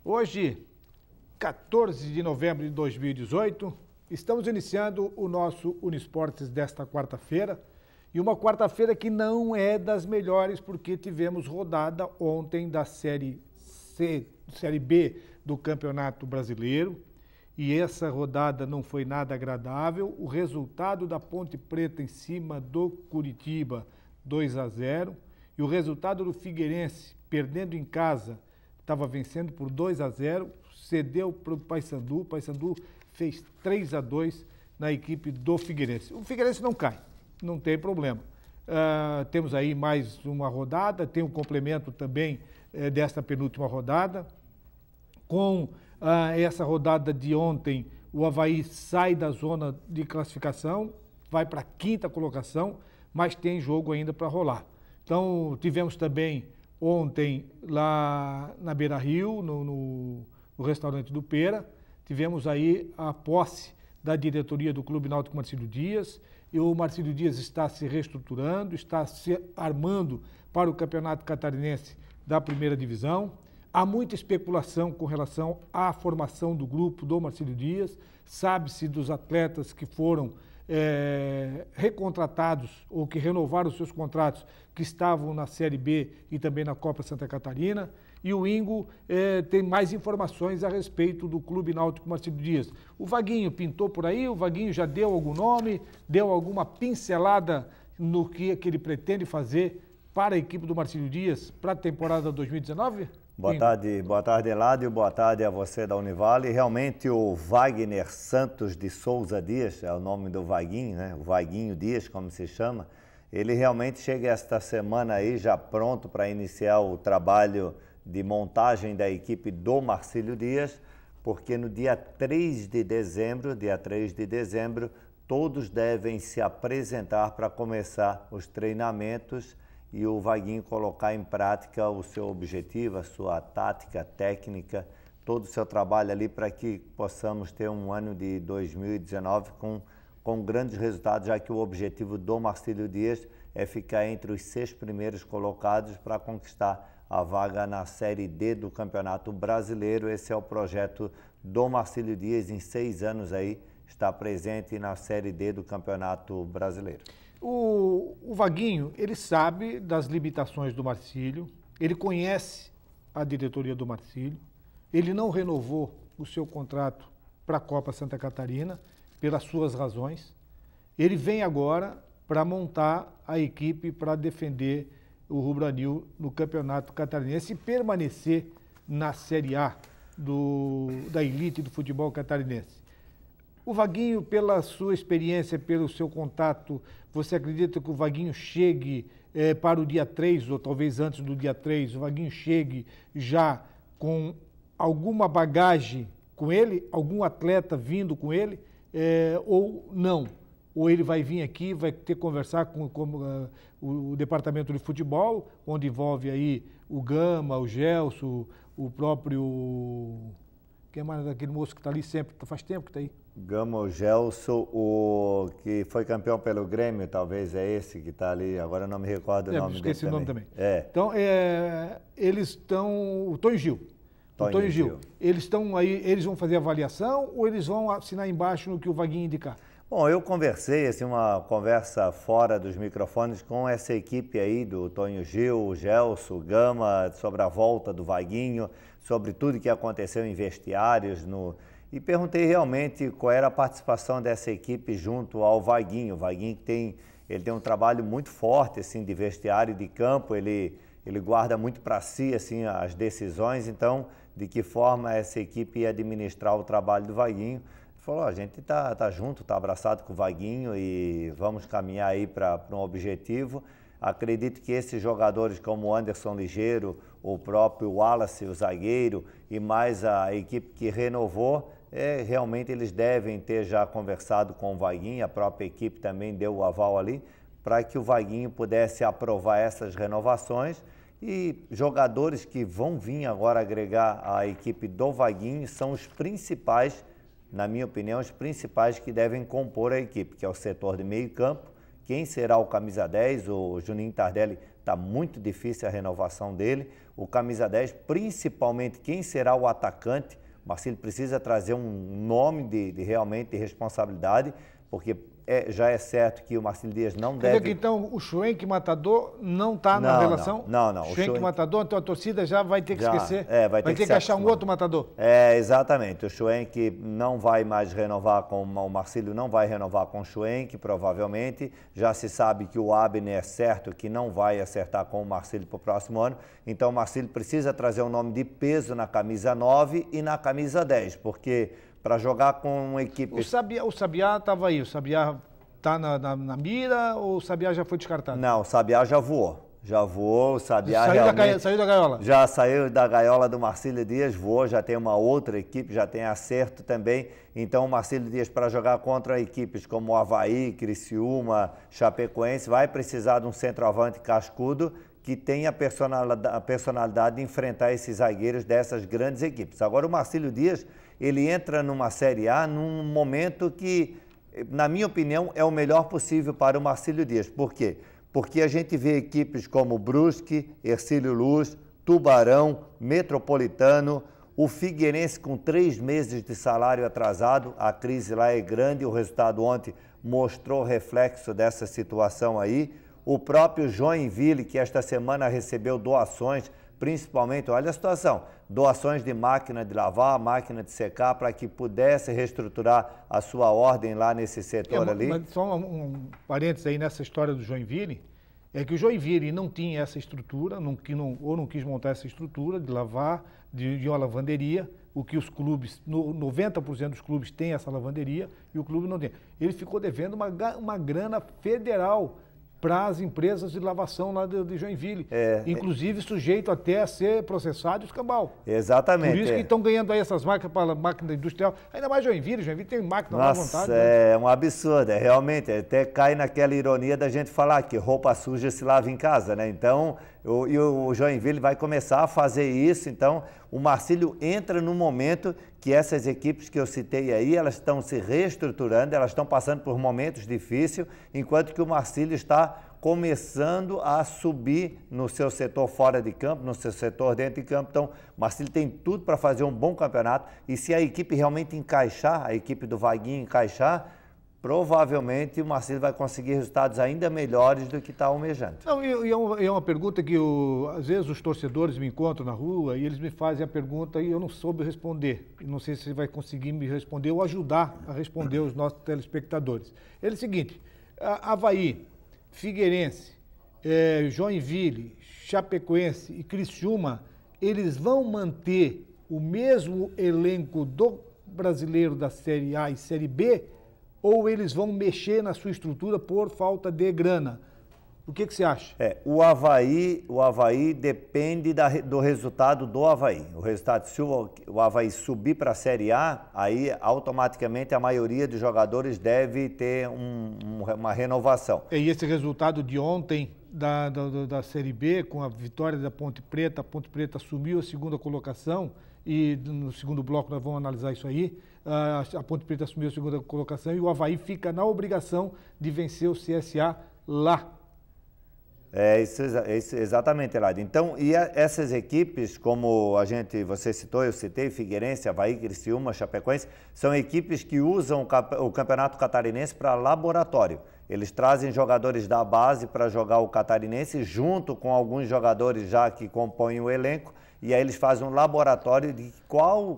Hoje, 14 de novembro de 2018, estamos iniciando o nosso Uniesportes desta quarta-feira. E uma quarta-feira que não é das melhores, porque tivemos rodada ontem da Série B do Campeonato Brasileiro. E essa rodada não foi nada agradável. O resultado da Ponte Preta em cima do Curitiba, 2-0. E o resultado do Figueirense, perdendo em casa, estava vencendo por 2-0, cedeu para o Paysandu. O Paysandu fez 3-2 na equipe do Figueirense. O Figueirense não cai, não tem problema. Temos aí mais uma rodada, tem um complemento também desta penúltima rodada. Com essa rodada de ontem, o Avaí sai da zona de classificação, vai para a quinta colocação, mas tem jogo ainda para rolar. Então, tivemos também ontem lá na Beira Rio, no restaurante do Pera, tivemos aí a posse da diretoria do Clube Náutico Marcílio Dias, e o Marcílio Dias está se reestruturando, está se armando para o Campeonato Catarinense da Primeira Divisão. Há muita especulação com relação à formação do grupo do Marcílio Dias, sabe-se dos atletas que foram recontratados ou que renovaram os seus contratos, que estavam na Série B e também na Copa Santa Catarina. E o Ingo tem mais informações a respeito do Clube Náutico Marcílio Dias. O Vaguinho pintou por aí, o Vaguinho já deu algum nome, deu alguma pincelada no que ele pretende fazer para a equipe do Marcílio Dias para a temporada 2019? Boa tarde, Eladio, boa tarde a você da Univale. Realmente o Wagner Santos de Souza Dias, é o nome do Vaguinho, né? O Vaguinho Dias, como se chama, ele realmente chega esta semana aí já pronto para iniciar o trabalho de montagem da equipe do Marcílio Dias, porque no dia 3 de dezembro, todos devem se apresentar para começar os treinamentos e o Vaguinho colocar em prática o seu objetivo, a sua tática, técnica, todo o seu trabalho ali para que possamos ter um ano de 2019 com grandes resultados, já que o objetivo do Marcílio Dias é ficar entre os 6 primeiros colocados para conquistar a vaga na Série D do Campeonato Brasileiro. Esse é o projeto do Marcílio Dias, em 6 anos aí, está presente na Série D do Campeonato Brasileiro. O Vaguinho, ele sabe das limitações do Marcílio, ele conhece a diretoria do Marcílio, ele não renovou o seu contrato para a Copa Santa Catarina, pelas suas razões. Ele vem agora para montar a equipe para defender o Rubro-Anil no Campeonato Catarinense e permanecer na Série A da elite do futebol catarinense. O Vaguinho, pela sua experiência, pelo seu contato, você acredita que o Vaguinho chegue para o dia 3, ou talvez antes do dia 3, o Vaguinho chegue já com alguma bagagem com ele, algum atleta vindo com ele, ou não? Ou ele vai vir aqui, vai ter que conversar com o departamento de futebol, onde envolve aí o Gama, o Gelson, o próprio... Quem é mais daquele moço que está ali sempre, faz tempo que está aí? Gama, o Gelson, o que foi campeão pelo Grêmio, talvez é esse que está ali, agora eu não me recordo o nome dele. Esqueci o nome também. Então, eles estão... O Tonho Gil. Eles estão aí, eles vão fazer avaliação ou eles vão assinar embaixo no que o Vaguinho indicar? Bom, eu conversei, assim, uma conversa fora dos microfones com essa equipe aí do Tonho Gil, o Gelson, o Gama, sobre a volta do Vaguinho, sobre tudo que aconteceu em vestiários, e perguntei realmente qual era a participação dessa equipe junto ao Vaguinho. O Vaguinho ele tem um trabalho muito forte, assim, de vestiário e de campo, ele guarda muito para si, assim, as decisões. Então, de que forma essa equipe ia administrar o trabalho do Vaguinho? Falou, a gente tá junto, tá abraçado com o Vaguinho e vamos caminhar aí para um objetivo. Acredito que esses jogadores como o Anderson Ligeiro, o próprio Wallace, o zagueiro, e mais a equipe que renovou, realmente eles devem ter já conversado com o Vaguinho, a própria equipe também deu o aval ali, para que o Vaguinho pudesse aprovar essas renovações. E jogadores que vão vir agora agregar a equipe do Vaguinho são os principais, na minha opinião, os principais que devem compor a equipe, que é o setor de meio campo, quem será o camisa 10, o Juninho Tardelli, está muito difícil a renovação dele. O camisa 10, principalmente quem será o atacante, o Marcílio precisa trazer um nome realmente de responsabilidade, porque já é certo que o Marcílio Dias não deve... Quer dizer que, então, o Schwenk Matador não está na relação? Não. Schwenk Matador, então a torcida já vai ter que esquecer? Vai ter que achar um outro Matador? Exatamente. O Schwenk não vai mais renovar com... O Marcílio não vai renovar com o Schwenk, provavelmente. Já se sabe que o Abner é certo que não vai acertar com o Marcílio para o próximo ano. Então, o Marcílio precisa trazer um nome de peso na camisa 9 e na camisa 10, porque... para jogar com uma equipe... O Sabiá estava aí, o Sabiá está na mira ou o Sabiá já foi descartado? Não, o Sabiá já voou. Já voou, o Sabiá saiu da gaiola? Já saiu da gaiola do Marcílio Dias, voou, já tem uma outra equipe, já tem acerto também. Então o Marcílio Dias, para jogar contra equipes como o Avaí, Criciúma, Chapecoense, vai precisar de um centroavante cascudo que tenha a personalidade de enfrentar esses zagueiros dessas grandes equipes. Agora o Marcílio Dias... ele entra numa Série A num momento que, na minha opinião, é o melhor possível para o Marcílio Dias. Por quê? Porque a gente vê equipes como Brusque, Hercílio Luz, Tubarão, Metropolitano, o Figueirense com 3 meses de salário atrasado, a crise lá é grande, o resultado ontem mostrou reflexo dessa situação aí. O próprio Joinville, que esta semana recebeu doações, principalmente, olha a situação, doações de máquina de lavar, máquina de secar, para que pudesse reestruturar a sua ordem lá nesse setor ali. Mas só um parênteses aí nessa história do Joinville, é que o Joinville não tinha essa estrutura, não quis montar essa estrutura de lavar, de uma lavanderia, o que os clubes, 90% dos clubes têm essa lavanderia e o clube não tem. Ele ficou devendo uma grana federal para as empresas de lavação lá de Joinville, inclusive sujeito até a ser processado e escambau. Exatamente. Por isso que estão ganhando aí essas máquinas para máquina industrial, ainda mais Joinville tem máquina à vontade. É um absurdo, realmente, até cai naquela ironia da gente falar que roupa suja se lava em casa, né? Então, o Joinville vai começar a fazer isso, então o Marcílio entra no momento que essas equipes que eu citei aí, elas estão se reestruturando, elas estão passando por momentos difíceis, enquanto que o Marcílio está começando a subir no seu setor fora de campo, no seu setor dentro de campo. Então, o Marcílio tem tudo para fazer um bom campeonato e se a equipe realmente encaixar, a equipe do Vaguinho encaixar, provavelmente o Marcílio vai conseguir resultados ainda melhores do que está almejando. Não, é uma pergunta que às vezes os torcedores me encontram na rua e eles me fazem a pergunta e eu não soube responder. Não sei se você vai conseguir me responder ou ajudar a responder os nossos telespectadores. É o seguinte, Avaí, Figueirense, Joinville, Chapecoense e Criciúma, eles vão manter o mesmo elenco do brasileiro da Série A e Série B ou eles vão mexer na sua estrutura por falta de grana? O que você acha? O Avaí depende do resultado do Avaí. O resultado, se o Avaí subir para a Série A, aí automaticamente a maioria dos jogadores deve ter uma renovação. E esse resultado de ontem da Série B, com a vitória da Ponte Preta, a Ponte Preta assumiu a segunda colocação e no segundo bloco nós vamos analisar isso aí. A Ponte Preta assumiu a segunda colocação e o Avaí fica na obrigação de vencer o CSA lá. Isso exatamente, Eladio. Então, e essas equipes, como você citou, eu citei, Figueirense, Avaí, Criciúma, Chapecoense, são equipes que usam o Campeonato Catarinense para laboratório. Eles trazem jogadores da base para jogar o Catarinense, junto com alguns jogadores já que compõem o elenco, e aí eles fazem um laboratório de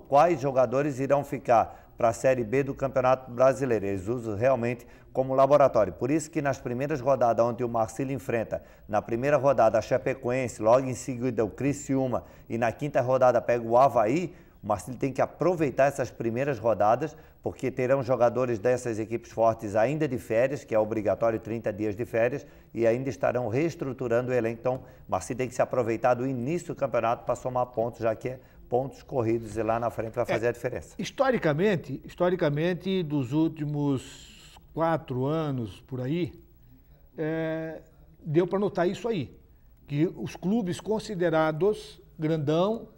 quais jogadores irão ficar para a Série B do Campeonato Brasileiro. Eles usam realmente como laboratório. Por isso que nas primeiras rodadas, onde o Marcílio enfrenta, na primeira rodada a Chapecoense, logo em seguida o Criciúma, e na quinta rodada pega o Avaí, o Marcílio tem que aproveitar essas primeiras rodadas, porque terão jogadores dessas equipes fortes ainda de férias, que é obrigatório 30 dias de férias, e ainda estarão reestruturando o elenco. Então, o Marcílio tem que se aproveitar do início do campeonato para somar pontos, já que é pontos corridos e lá na frente vai fazer a diferença. Historicamente, dos últimos 4 anos por aí, deu para notar isso aí, que os clubes considerados grandão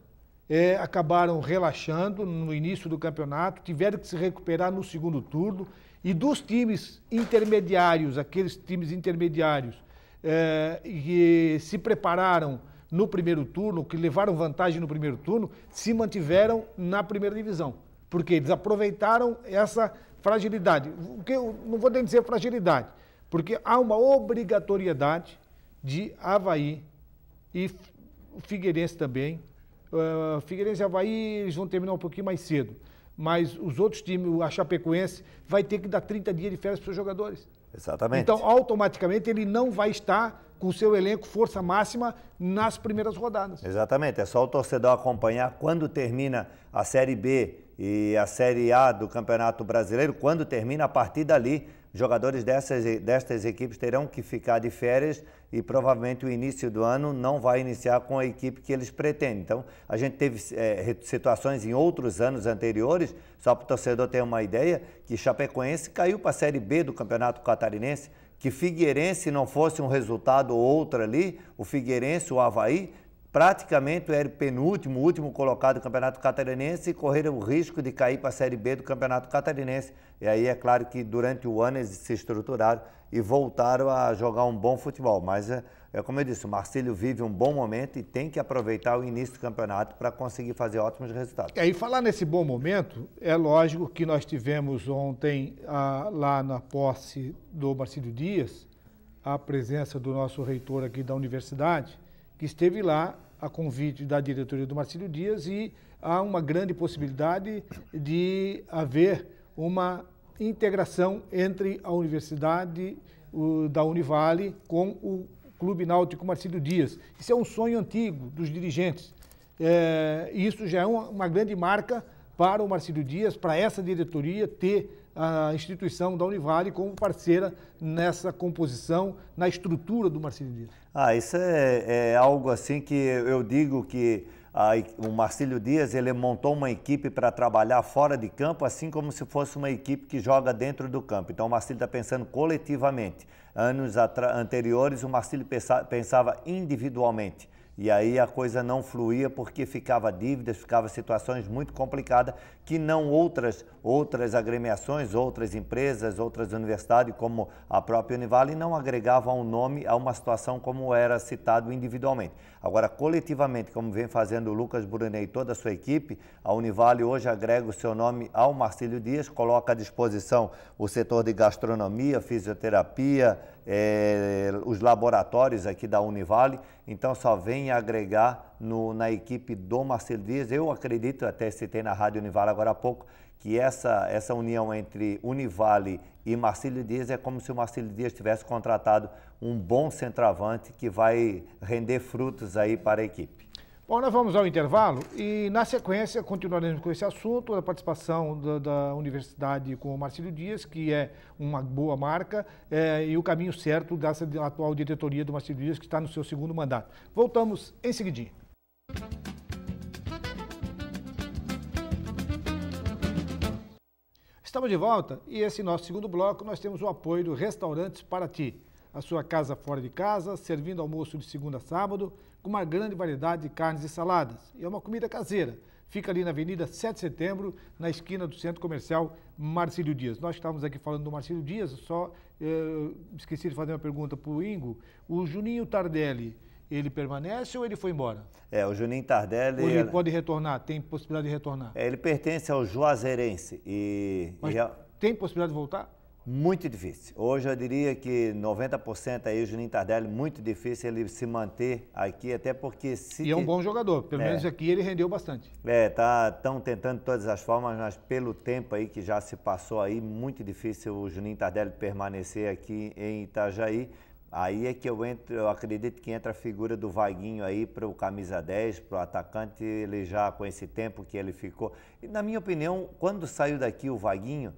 acabaram relaxando no início do campeonato, tiveram que se recuperar no segundo turno E dos times intermediários, aqueles times intermediários que se prepararam no primeiro turno, que levaram vantagem no primeiro turno, se mantiveram na primeira divisão. Porque eles aproveitaram essa fragilidade. Que eu não vou nem dizer fragilidade, porque há uma obrigatoriedade de Avaí e Figueirense também. Figueirense e Avaí eles vão terminar um pouquinho mais cedo. Mas os outros times, a Chapecoense, vai ter que dar 30 dias de férias para os jogadores. Exatamente. Então, automaticamente, ele não vai estar com o seu elenco força máxima nas primeiras rodadas. Exatamente. É só o torcedor acompanhar quando termina a Série B e a Série A do Campeonato Brasileiro. Quando termina, a partir dali, jogadores destas equipes terão que ficar de férias e provavelmente o início do ano não vai iniciar com a equipe que eles pretendem. Então, a gente teve situações em outros anos anteriores, só para o torcedor ter uma ideia, que Chapecoense caiu para a Série B do Campeonato Catarinense, que Figueirense não fosse um resultado ou outro ali, o Figueirense, o Avaí, praticamente era o penúltimo, último colocado do Campeonato Catarinense e correram o risco de cair para a Série B do Campeonato Catarinense. E aí é claro que durante o ano eles se estruturaram e voltaram a jogar um bom futebol. Mas como eu disse, o Marcílio vive um bom momento e tem que aproveitar o início do campeonato para conseguir fazer ótimos resultados. E falar nesse bom momento, é lógico que nós tivemos ontem, lá na posse do Marcílio Dias, a presença do nosso reitor aqui da universidade, que esteve lá a convite da diretoria do Marcílio Dias e há uma grande possibilidade de haver uma integração entre a universidade da Univale com o Clube Náutico Marcílio Dias. Isso é um sonho antigo dos dirigentes. Isso já é uma grande marca para o Marcílio Dias, para essa diretoria ter a instituição da Univale como parceira nessa composição, na estrutura do Marcílio Dias. Isso é algo assim que eu digo que o Marcílio Dias ele montou uma equipe para trabalhar fora de campo, assim como se fosse uma equipe que joga dentro do campo. Então o Marcílio está pensando coletivamente. Anos anteriores o Marcílio pensava individualmente. E aí a coisa não fluía porque ficava dívidas, ficava situações muito complicadas que não outras agremiações, outras empresas, outras universidades, como a própria Univale, não agregavam um nome a uma situação como era citado individualmente. Agora, coletivamente, como vem fazendo o Lucas Brunet e toda a sua equipe, a Univale hoje agrega o seu nome ao Marcílio Dias, coloca à disposição o setor de gastronomia, fisioterapia, os laboratórios aqui da Univale, então só vem agregar na equipe do Marcílio Dias. Eu acredito, até citei na Rádio Univale agora há pouco, que essa união entre Univale e Marcílio Dias é como se o Marcílio Dias tivesse contratado um bom centroavante que vai render frutos aí para a equipe. Bom, nós vamos ao intervalo e, na sequência, continuaremos com esse assunto, a participação da universidade com o Marcílio Dias, que é uma boa marca, e o caminho certo dessa atual diretoria do Marcílio Dias, que está no seu segundo mandato. Voltamos em seguidinho. Estamos de volta e esse nosso segundo bloco nós temos o apoio do Restaurantes Paraty. A sua casa fora de casa, servindo almoço de segunda a sábado, com uma grande variedade de carnes e saladas. E é uma comida caseira. Fica ali na Avenida 7 de Setembro, na esquina do Centro Comercial Marcílio Dias. Nós estávamos aqui falando do Marcílio Dias, só esqueci de fazer uma pergunta para o Ingo. O Juninho Tardelli, ele permanece ou ele foi embora? O Juninho Tardelli... Ou ele pode retornar? Tem possibilidade de retornar? Ele pertence ao Juazeirense. Mas tem possibilidade de voltar? Muito difícil. Hoje eu diria que 90% aí o Juninho Tardelli, muito difícil ele se manter aqui, até porque... E é um bom jogador, pelo menos aqui ele rendeu bastante. Estão tentando de todas as formas, mas pelo tempo aí que já se passou aí, muito difícil o Juninho Tardelli permanecer aqui em Itajaí. Aí é que eu acredito que entra a figura do Vaguinho aí para o camisa 10, para o atacante, ele já com esse tempo que ele ficou. E na minha opinião, quando saiu daqui o Vaguinho,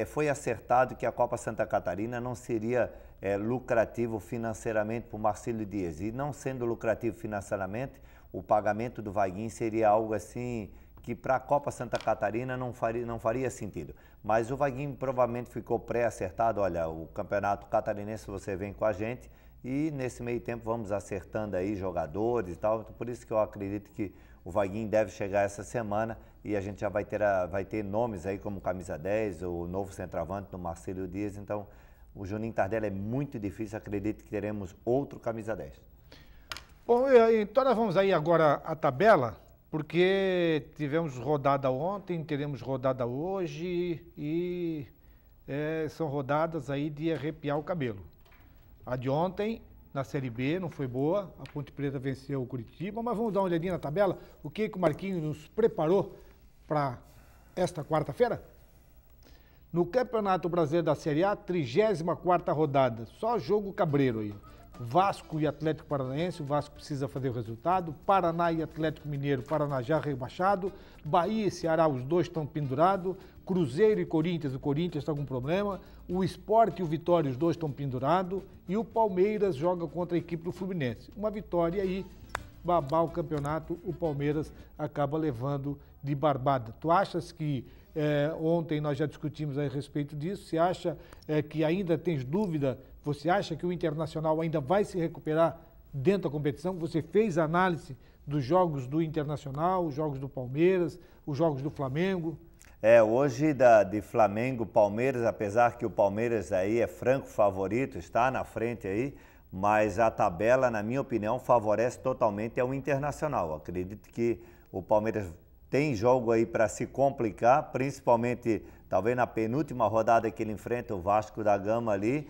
foi acertado que a Copa Santa Catarina não seria lucrativo financeiramente para o Marcílio Dias. E não sendo lucrativo financeiramente, o pagamento do Vaguinho seria algo assim que para a Copa Santa Catarina não faria sentido. Mas o Vaguinho provavelmente ficou pré-acertado. Olha, o Campeonato Catarinense você vem com a gente e nesse meio tempo vamos acertando aí jogadores e tal. Por isso que eu acredito que O Vaguinho deve chegar essa semana e a gente já vai ter nomes aí como camisa 10, o novo centroavante do Marcelo Dias. Então, o Juninho Tardelli é muito difícil, acredito que teremos outro camisa 10. Bom, então nós vamos aí agora à tabela, porque tivemos rodada ontem, teremos rodada hoje e são rodadas aí de arrepiar o cabelo. A de ontem, na Série B, não foi boa, a Ponte Preta venceu o Curitiba, mas vamos dar uma olhadinha na tabela, o que o Marquinhos nos preparou para esta quarta-feira? No Campeonato Brasileiro da Série A, 34ª rodada, só jogo cabreiro aí. Vasco e Atlético Paranaense, o Vasco precisa fazer o resultado. Paraná e Atlético Mineiro, Paraná já rebaixado. Bahia e Ceará, os dois estão pendurados. Cruzeiro e Corinthians, o Corinthians está com problema. O Sport e o Vitória, os dois estão pendurados. E o Palmeiras joga contra a equipe do Fluminense. Uma vitória aí, babar o campeonato, o Palmeiras acaba levando de barbada. Tu achas que, ontem nós já discutimos a respeito disso, você acha que ainda tens dúvida? Você acha que o Internacional ainda vai se recuperar dentro da competição? Você fez análise dos jogos do Internacional, os jogos do Palmeiras, os jogos do Flamengo? Hoje de Flamengo, Palmeiras, apesar que o Palmeiras aí é franco favorito, está na frente aí, mas a tabela, na minha opinião, favorece totalmente ao Internacional. Acredito que o Palmeiras tem jogo aí para se complicar, principalmente talvez na penúltima rodada que ele enfrenta o Vasco da Gama ali.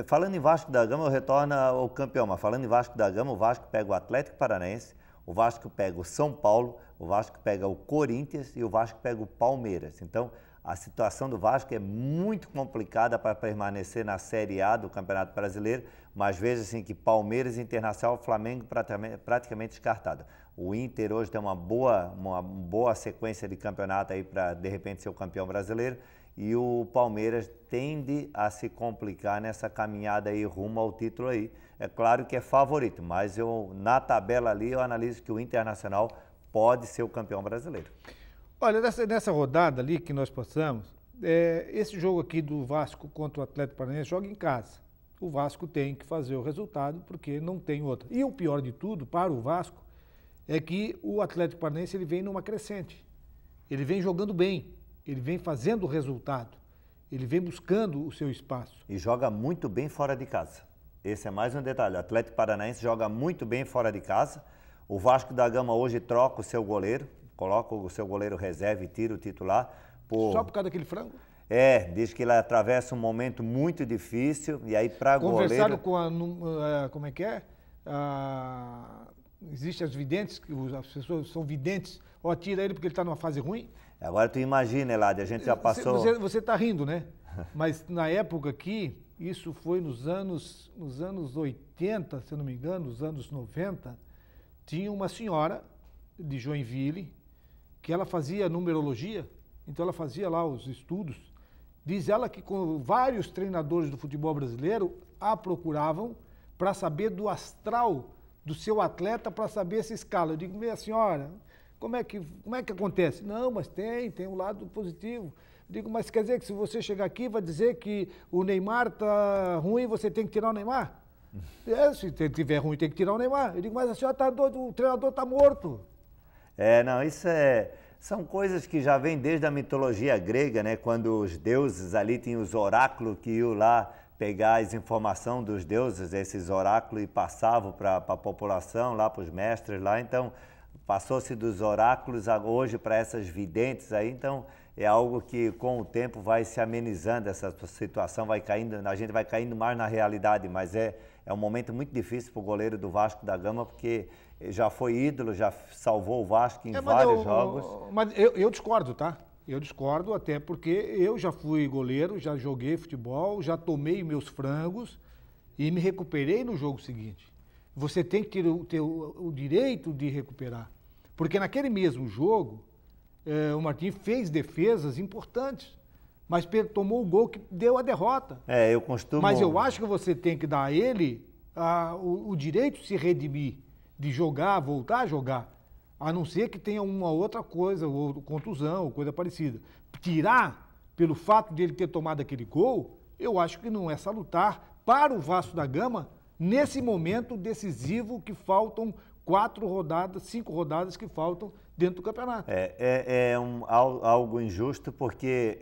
Falando em Vasco da Gama, eu retorno ao campeão, mas falando em Vasco da Gama, o Vasco pega o Atlético Paranaense, o Vasco pega o São Paulo, o Vasco pega o Corinthians e o Vasco pega o Palmeiras. Então, a situação do Vasco é muito complicada para permanecer na Série A do Campeonato Brasileiro, mas veja assim que Palmeiras, Internacional, Flamengo praticamente descartado. O Inter hoje tem uma boa sequência de campeonato aí para, de repente, ser o campeão brasileiro. E o Palmeiras tende a se complicar nessa caminhada aí rumo ao título aí. É claro que é favorito, mas na tabela ali eu analiso que o Internacional pode ser o campeão brasileiro. Olha, nessa rodada ali que nós passamos, esse jogo aqui do Vasco contra o Atlético Paranaense joga em casa. O Vasco tem que fazer o resultado porque não tem outra. E o pior de tudo para o Vasco é que o Atlético Paranaense ele vem numa crescente. Ele vem jogando bem. Ele vem fazendo o resultado, ele vem buscando o seu espaço. E joga muito bem fora de casa. Esse é mais um detalhe. O Atlético Paranaense joga muito bem fora de casa. O Vasco da Gama hoje troca o seu goleiro, coloca o seu goleiro reserva e tira o titular. Só por causa daquele frango? Diz que ele atravessa um momento muito difícil e aí para goleiro... Conversaram com como é que é? Existem as videntes, as pessoas são videntes, tira ele porque ele está numa fase ruim? Agora tu imagina, Eladio, a gente já passou... Você está rindo, né? Mas na época aqui, isso foi nos anos 80, se eu não me engano, nos anos 90, tinha uma senhora de Joinville que ela fazia numerologia, então ela fazia lá os estudos. Diz ela que com vários treinadores do futebol brasileiro a procuravam para saber do astral do seu atleta, para saber essa escala. Eu digo, minha senhora... Como é que acontece? Não, mas tem um lado positivo. Digo, mas quer dizer que se você chegar aqui vai dizer que o Neymar está ruim, você tem que tirar o Neymar? Se tiver ruim, tem que tirar o Neymar. Eu digo, mas a senhora está doido, o treinador está morto. Não, são coisas que já vêm desde a mitologia grega, né? Quando os deuses ali tinham os oráculos que iam lá pegar as informações dos deuses, esses oráculos, e passavam para a população, lá para os mestres lá, então... Passou-se dos oráculos hoje para essas videntes aí, então é algo que com o tempo vai se amenizando, essa situação vai caindo, a gente vai caindo mais na realidade, mas é um momento muito difícil para o goleiro do Vasco da Gama, porque já foi ídolo, já salvou o Vasco em vários jogos. Mas eu discordo, tá? Eu discordo até porque eu já fui goleiro, já joguei futebol, já tomei meus frangos e me recuperei no jogo seguinte. Você tem que ter o direito de recuperar. Porque naquele mesmo jogo, o Martim fez defesas importantes, mas tomou o gol que deu a derrota. Eu costumo... Mas eu acho que você tem que dar a ele o direito de se redimir, de jogar, voltar a jogar, a não ser que tenha uma outra coisa, ou contusão, ou coisa parecida. Tirar, pelo fato de ele ter tomado aquele gol, eu acho que não é salutar para o Vasco da Gama, nesse momento decisivo que faltam 5 rodadas que faltam dentro do campeonato. Algo injusto, porque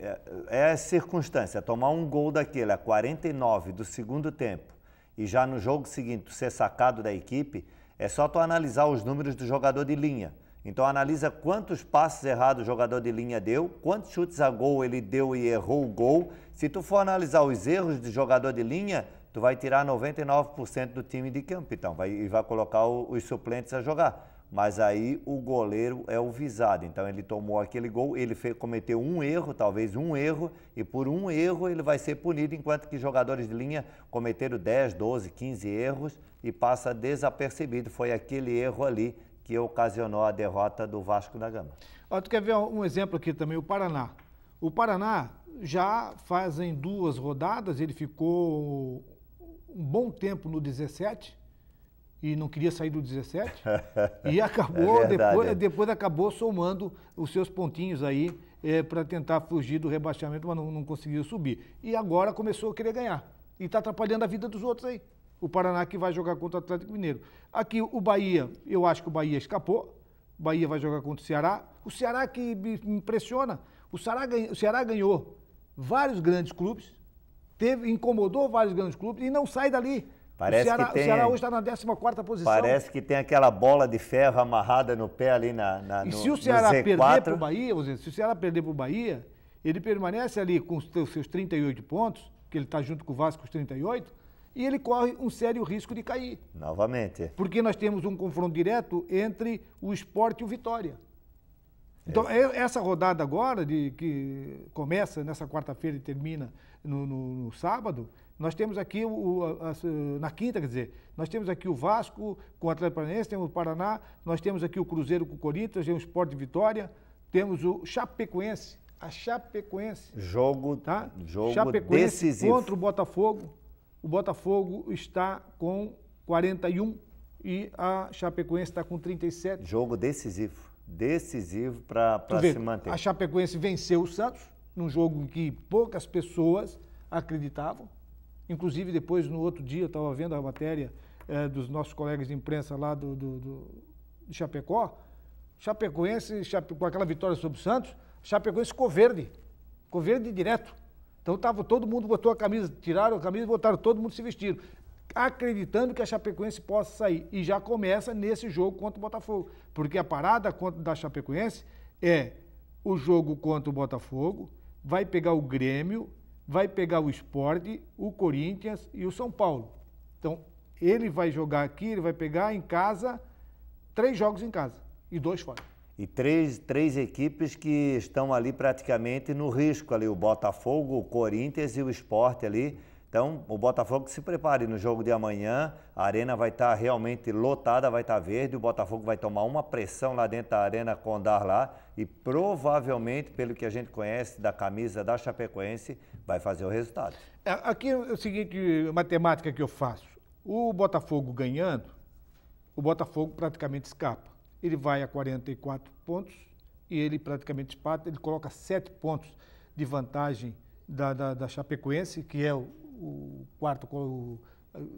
é a circunstância, tomar um gol daquele a 49 do segundo tempo e já no jogo seguinte ser sacado da equipe, é só tu analisar os números do jogador de linha. Então analisa quantos passes errados o jogador de linha deu, quantos chutes a gol ele deu e errou o gol. Se tu for analisar os erros do jogador de linha, tu vai tirar 99% do time de campo, então, vai colocar os suplentes a jogar. Mas aí o goleiro é o visado, então ele tomou aquele gol, ele cometeu um erro, talvez um erro, e por um erro ele vai ser punido, enquanto que jogadores de linha cometeram 10, 12, 15 erros e passa desapercebido. Foi aquele erro ali que ocasionou a derrota do Vasco da Gama. Tu quer ver um exemplo aqui também, o Paraná. O Paraná já fazem 2 rodadas, ele ficou um bom tempo no 17 e não queria sair do 17 e acabou, depois acabou somando os seus pontinhos aí para tentar fugir do rebaixamento, mas não conseguiu subir. E agora começou a querer ganhar e está atrapalhando a vida dos outros aí. O Paraná que vai jogar contra o Atlético Mineiro. Aqui o Bahia, eu acho que o Bahia escapou, o Bahia vai jogar contra o Ceará que me impressiona, o Ceará ganhou vários grandes clubes, incomodou vários grandes clubes e não sai dali. Parece o Ceará hoje está na 14ª posição. Parece que tem aquela bola de ferro amarrada no pé ali no se o Ceará perder para o Bahia, se o Ceará perder para o Bahia, ele permanece ali com os seus 38 pontos, que ele está junto com o Vasco com os 38, e ele corre um sério risco de cair. Novamente. Porque nós temos um confronto direto entre o Sport e o Vitória. Então, essa rodada agora, que começa nessa quarta-feira e termina no sábado, nós temos aqui, na quinta, quer dizer, nós temos aqui o Vasco com o Atlético Paranaense, temos o Paraná, nós temos aqui o Cruzeiro com o Corinthians, temos o Sport Vitória, temos o Chapecoense, a Chapecoense. Jogo Chapecoense decisivo. Contra o Botafogo. O Botafogo está com 41 e a Chapecoense está com 37. Jogo decisivo para se manter. A Chapecoense venceu o Santos, num jogo em que poucas pessoas acreditavam. Inclusive, depois, no outro dia, eu estava vendo a matéria dos nossos colegas de imprensa lá de Chapecó. Chapecoense, com aquela vitória sobre o Santos, Chapecoense ficou verde direto. Então, todo mundo botou a camisa, tiraram a camisa e botaram, todo mundo se vestiram, acreditando que a Chapecoense possa sair. E já começa nesse jogo contra o Botafogo. Porque a parada da Chapecoense é o jogo contra o Botafogo, vai pegar o Grêmio, vai pegar o Sport, o Corinthians e o São Paulo. Então, ele vai jogar aqui, ele vai pegar em casa 3 jogos em casa e 2 fora. E três equipes que estão ali praticamente no risco ali, o Botafogo, o Corinthians e o Sport ali. Então, o Botafogo se prepare no jogo de amanhã, a arena vai estar realmente lotada, vai estar verde, o Botafogo vai tomar uma pressão lá dentro da Arena Condar lá e provavelmente, pelo que a gente conhece da camisa da Chapecoense, vai fazer o resultado. Aqui é o seguinte, matemática que eu faço. O Botafogo ganhando, o Botafogo praticamente escapa. Ele vai a 44 pontos e ele praticamente empata, ele coloca 7 pontos de vantagem da Chapecoense, que é o quarto,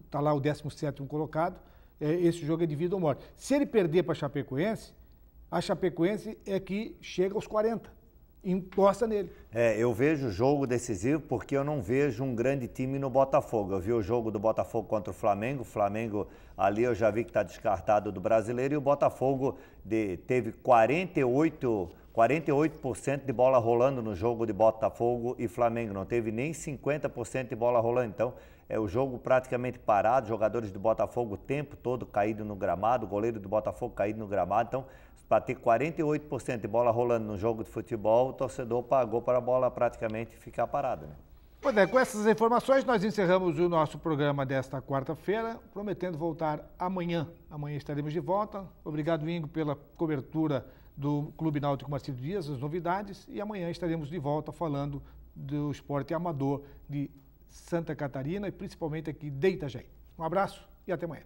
está lá o 17º colocado. Esse jogo é de vida ou morte. Se ele perder para a Chapecoense é que chega aos 40. Encosta nele. Eu vejo o jogo decisivo porque eu não vejo um grande time no Botafogo. Eu vi o jogo do Botafogo contra o Flamengo. O Flamengo ali eu já vi que está descartado do Brasileiro e o Botafogo teve 48% de bola rolando no jogo de Botafogo e Flamengo. Não teve nem 50% de bola rolando. Então, é o jogo praticamente parado. Jogadores do Botafogo o tempo todo caído no gramado. O goleiro do Botafogo caído no gramado. Então, para ter 48% de bola rolando no jogo de futebol, o torcedor pagou para a bola praticamente ficar parada, né? Pois é, com essas informações nós encerramos o nosso programa desta quarta-feira, prometendo voltar amanhã. Amanhã estaremos de volta. Obrigado, Ingo, pela cobertura do Clube Náutico Marcílio Dias, as novidades, e amanhã estaremos de volta falando do esporte amador de Santa Catarina e principalmente aqui de Itajaí. Um abraço e até amanhã.